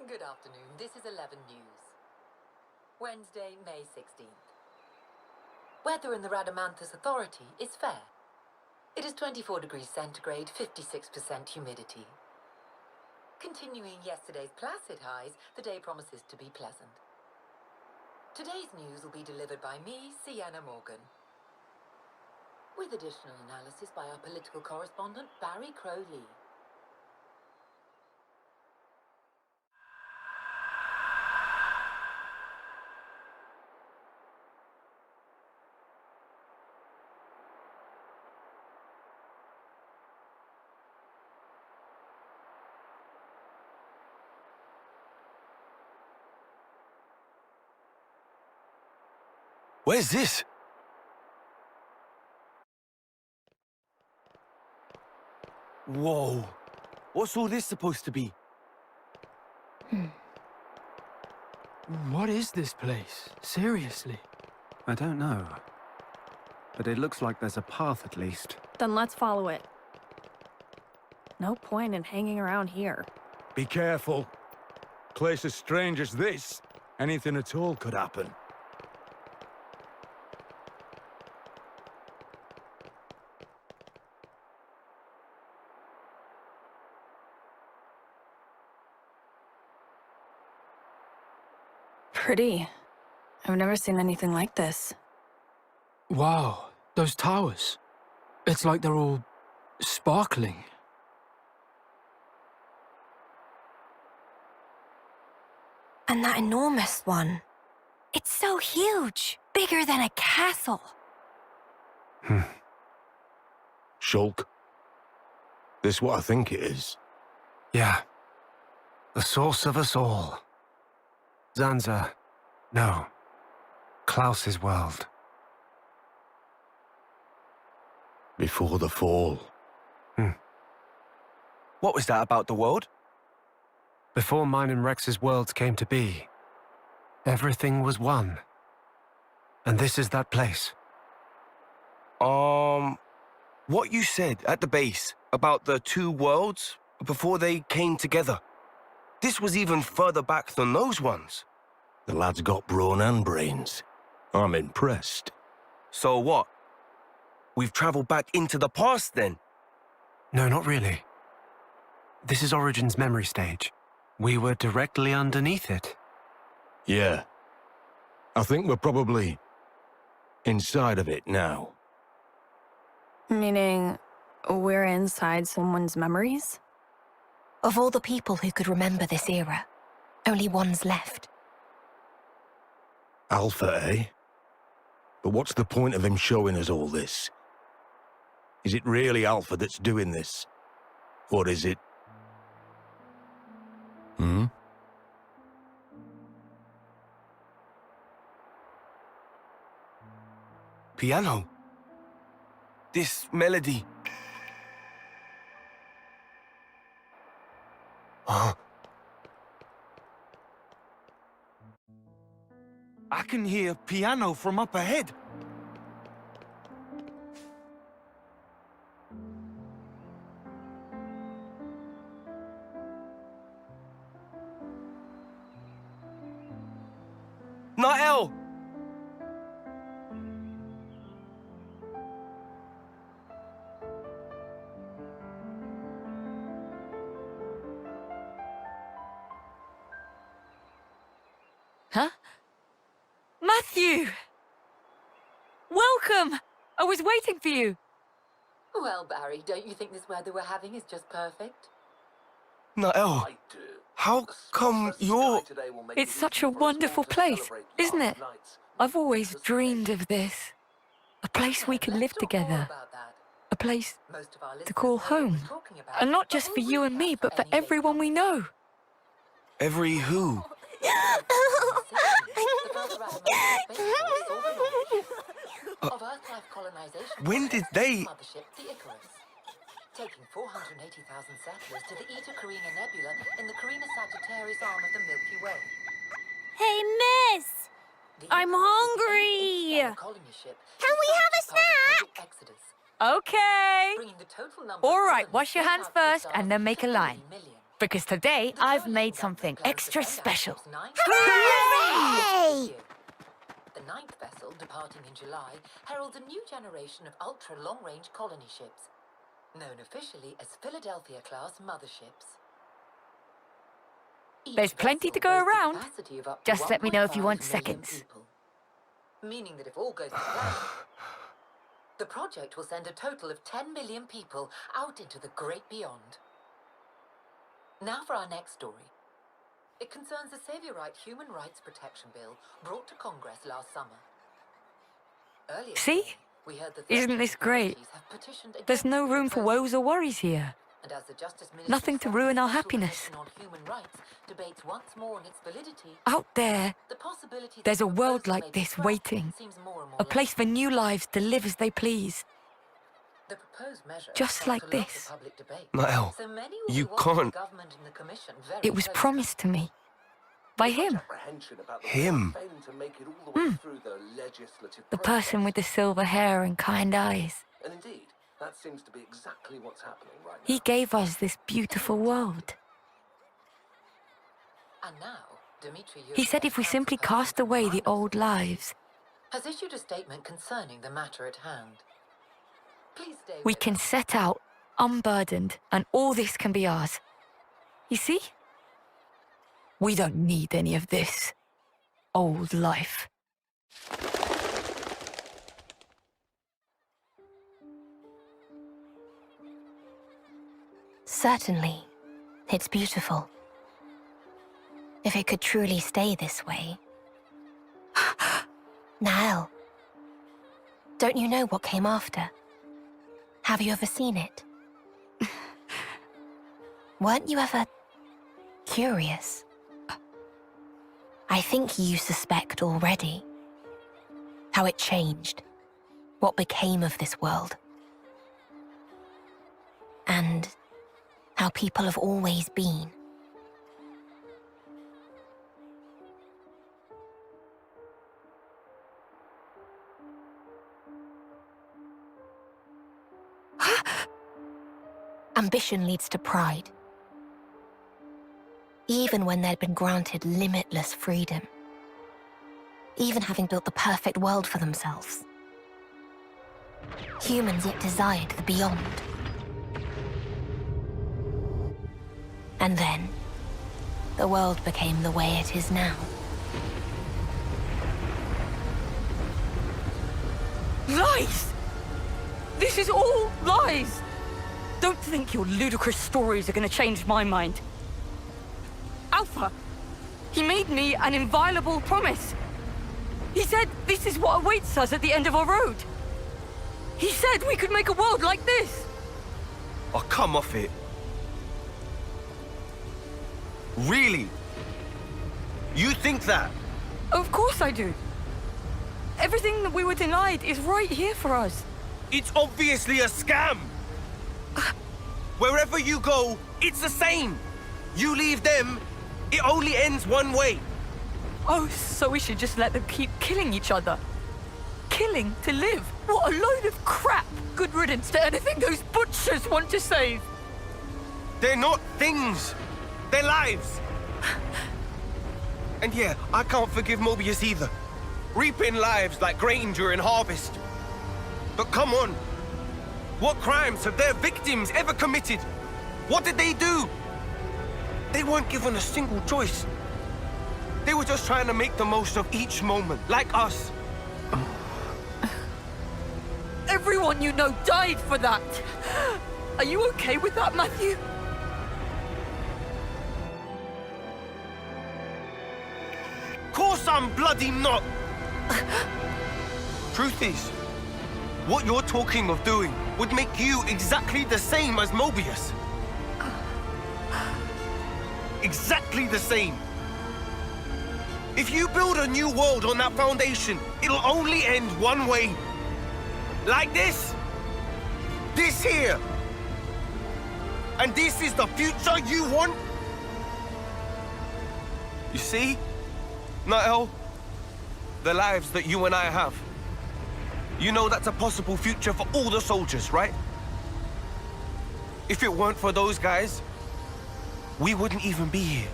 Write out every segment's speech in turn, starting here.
Good afternoon. This is 11 News. Wednesday, May 16th. Weather in the Radamanthus Authority is fair. It is 24 degrees centigrade, 56% humidity. Continuing yesterday's placid highs, the day promises to be pleasant. Today's news will be delivered by me, Sienna Morgan, with additional analysis by our political correspondent, Barry Crowley. Where's this? Whoa. What's all this supposed to be? What is this place? Seriously? I don't know. But it looks like there's a path at least. Then let's follow it. No point in hanging around here. Be careful. Place as strange as this, anything at all could happen. Pretty. I've never seen anything like this. Wow, those towers. It's like they're all sparkling. And that enormous one. It's so huge. Bigger than a castle. Shulk. This what I think it is. Yeah. The source of us all. Zanza. No. Klaus's world. Before the fall. What was that about the world? Before mine and Rex's worlds came to be, everything was one. And this is that place. What you said at the base about the two worlds before they came together. This was even further back than those ones. The lad's got brawn and brains. I'm impressed. So what? We've traveled back into the past then? No, not really. This is Origin's memory stage. We were directly underneath it. Yeah. I think we're probably inside of it now. Meaning, we're inside someone's memories? Of all the people who could remember this era, only one's left. Alpha, eh? But what's the point of him showing us all this? Is it really Alpha that's doing this? Or is it... Piano. This melody. I can hear piano from up ahead. Nael! Huh? Matthew! Welcome! I was waiting for you. Well, Barry, don't you think this weather we're having is just perfect? Nael, how come you're... It's such a wonderful place, isn't it? I've always dreamed of this. A place we could live together. A place to call home. And not just for you and me, but for everyone we know. Every who? When did they... Taking 480,000 settlers to the Eta Carina Nebula in the Carina Sagittarius arm of the Milky Way. Hey, miss! I'm hungry! Can we have a snack? Okay. Bringing the total number All of right, wash your hands colonists first and then make a line. 3 million. because today I've made something extra special. Hooray! The ninth vessel, departing in July, heralds a new generation of ultra-long-range colony ships, known officially as Philadelphia-class motherships. Each There's plenty vessel to go boasts a around. capacity of up to Just let me know if you 1.5 want million seconds. people. Meaning that if all goes to plan, the project will send a total of 10 million people out into the great beyond. Now for our next story. It concerns a Saviorite human rights protection bill brought to Congress last summer. Earlier See? today, we heard that Isn't 13 this great? authorities have petitioned There's against no the room for proposal. woes or worries here. And as the Justice Ministry Nothing to says, ruin our the Special happiness. Commission on Human Rights debates once more on its validity. Out there, The possibility that there's the a world proposal may like be this scrapped waiting. seems more and more A place likely. for new lives to live as they please. The proposed measure Just sparked like a lot of this. public debate. Nael, So many will you be watching the can't. government and the commission very It was closely. promised to me. By him. Him? The person with the silver hair and kind eyes. And indeed, that seems to be exactly what's happening right now. He gave us this beautiful world. And now, Dmitry He said if we simply cast away the old lives, has issued a statement concerning the matter at hand. Please stay we with can us. set out unburdened and all this can be ours. You see? We don't need any of this old life. Certainly, it's beautiful. If it could truly stay this way. Nael, don't you know what came after? Have you ever seen it? Weren't you ever curious? I think you suspect already how it changed, what became of this world, and how people have always been. Ambition leads to pride. Even when they'd been granted limitless freedom. Even having built the perfect world for themselves. Humans yet desired the beyond. And then, the world became the way it is now. Lies! This is all lies! Don't think your ludicrous stories are going to change my mind. Alpha, he made me an inviolable promise. He said this is what awaits us at the end of our road. He said we could make a world like this. Oh, come off it. Really? You think that? Of course I do. Everything that we were denied is right here for us. It's obviously a scam. Wherever you go, it's the same. You leave them, it only ends one way. Oh, so we should just let them keep killing each other. Killing to live. What a load of crap. Good riddance to anything those butchers want to save. They're not things. They're lives. And yeah, I can't forgive Mobius either. Reaping lives like grain during harvest. But come on. What crimes have their victims ever committed? What did they do? They weren't given a single choice. They were just trying to make the most of each moment, like us. Everyone you know died for that. Are you okay with that, Matthew? Course I'm bloody not! Truth is, what you're talking of doing would make you exactly the same as Mobius. Exactly the same. If you build a new world on that foundation, it'll only end one way. Like this. This here. And this is the future you want? You see, Nael, the lives that you and I have. You know that's a possible future for all the soldiers, right? If it weren't for those guys, we wouldn't even be here.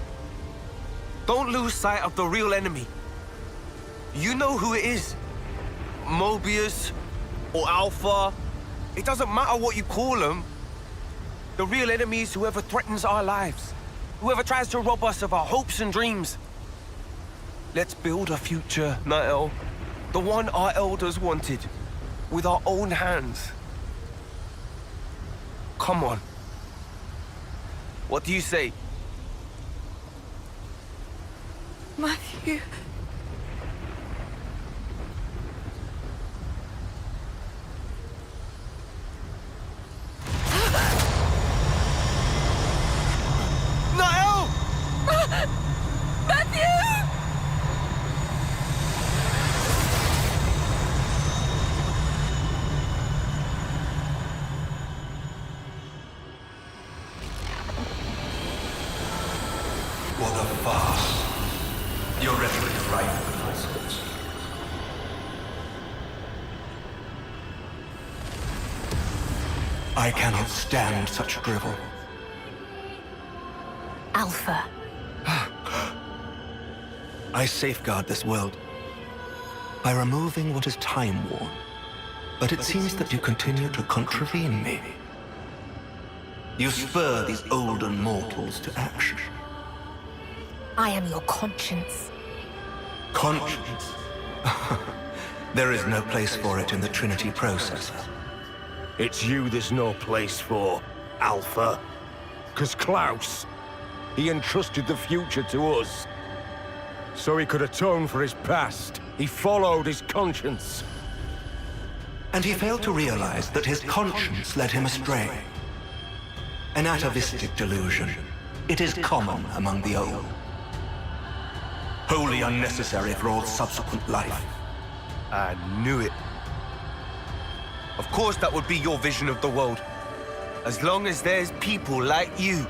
Don't lose sight of the real enemy. You know who it is. Mobius or Alpha. It doesn't matter what you call them. The real enemy is whoever threatens our lives. Whoever tries to rob us of our hopes and dreams. Let's build a future, Nael. The one our elders wanted. With our own hands. Come on. What do you say? Matthew. Nael! Matthew! What a farce. Your rhetoric is rife with falsehoods. I cannot stand such drivel. Alpha. I safeguard this world by removing what is time-worn. But it seems that you continue to contravene me. You spur these olden mortals to action. I am your conscience. Conscience? There is no place for it in the Trinity processor. It's you there's no place for, Alpha. 'Cause Klaus, he entrusted the future to us. So he could atone for his past. He followed his conscience. And he failed to realize that his conscience led him astray. An atavistic delusion. It is common among the old. Wholly unnecessary for all subsequent life. I knew it. Of course that would be your vision of the world. As long as there's people like you,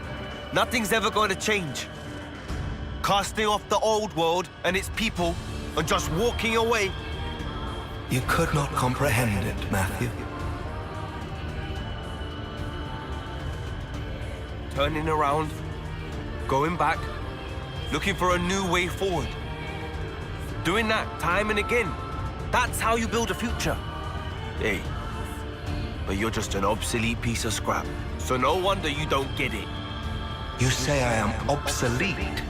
nothing's ever going to change. Casting off the old world and its people and just walking away. You could not comprehend it, Matthew. Turning around, going back, looking for a new way forward. Doing that time and again. That's how you build a future. Hey, but you're just an obsolete piece of scrap. So no wonder you don't get it. You say I am obsolete?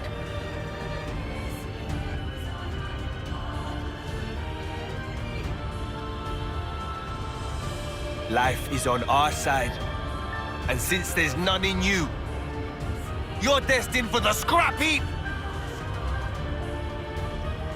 Life is on our side. And since there's none in you, you're destined for the scrap heap!